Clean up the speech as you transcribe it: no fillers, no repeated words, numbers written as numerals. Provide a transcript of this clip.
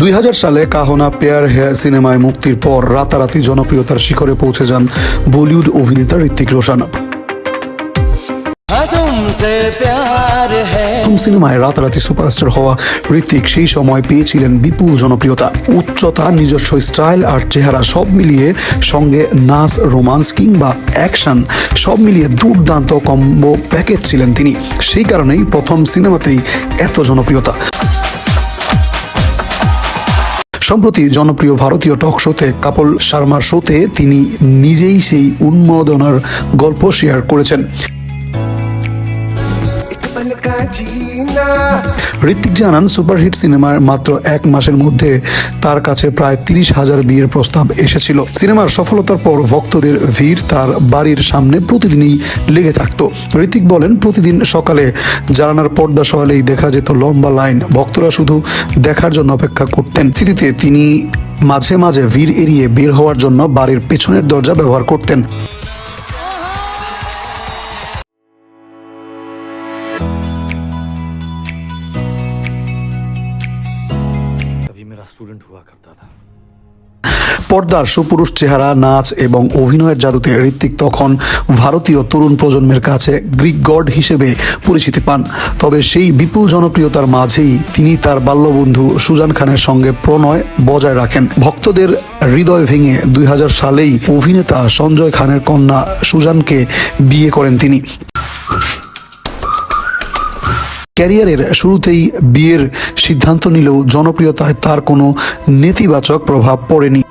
2000 সালে কাহনা প্যার হ্যায় সিনেমায় মুক্তির পর রাতারাতি জনপ্রিয়তার শিখরে পৌঁছে যান বলিউড অভিনেতা ঋত্বিক রোশন। প্রথম সিনেমায় রাতারাতি সুপারস্টার হওয়া ঋত্বিক সেই সময় পেয়েছিলেন বিপুল জনপ্রিয়তা। উচ্চতা, নিজস্ব স্টাইল আর চেহারা সব মিলিয়ে, সঙ্গে নাচ, রোমান্স কিংবা অ্যাকশন সব মিলিয়ে দুর্দান্ত কম্বো প্যাকেজ ছিলেন তিনি। সেই কারণেই প্রথম সিনেমাতেই এত জনপ্রিয়তা। সম্প্রতি জনপ্রিয় ভারতীয় টক শোতে কপিল শর্মার শোতে তিনি নিজেই সেই উন্মাদনার গল্প শেয়ার করেছেন। ঋত্বিক জানান, সুপারহিট সিনেমার মাত্র 1 মাসের মধ্যে তার কাছে প্রায় 30,000 বিয়ের প্রস্তাব এসেছিল। সিনেমার সফলতার পর ভক্তদের ভিড় তার বাড়ির সামনে প্রতিদিনই লেগে থাকতো। ঋত্বিক বলেন, প্রতিদিন সকালে জানালার পর্দা সরালেই দেখা যেত লম্বা লাইন। ভক্তরা শুধু দেখার জন্য অপেক্ষা করতেন। স্মৃতিতে তিনি মাঝে মাঝে ভিড় এড়িয়ে বের হওয়ার জন্য বাড়ির পেছনের দরজা ব্যবহার করতেন। स्टूडेंट हुआ करता था। পর্দার সুপুরুষ চেহারা, নাচ এবং অভিনয়ের জাদুতে ঋত্বিক তখন ভারতীয় তরুণ প্রজন্মের কাছে গ্রিক গড হিসেবে পরিচিতি পান। তবে সেই বিপুল জনপ্রিয়তার মাঝেই তিনি তার বাল্যবন্ধু সুজান খানের সঙ্গে প্রণয় বজায় রাখেন। ভক্তদের হৃদয় ভেঙে 2000 সালেই অভিনেতা সঞ্জয় খানের কন্যা সুজানকে বিয়ে করেন তিনি। ক্যারিয়ারের শুরুতেই বিয়ের সিদ্ধান্ত নিলেও জনপ্রিয়তায় তার কোনো নেতিবাচক প্রভাব পড়েনি।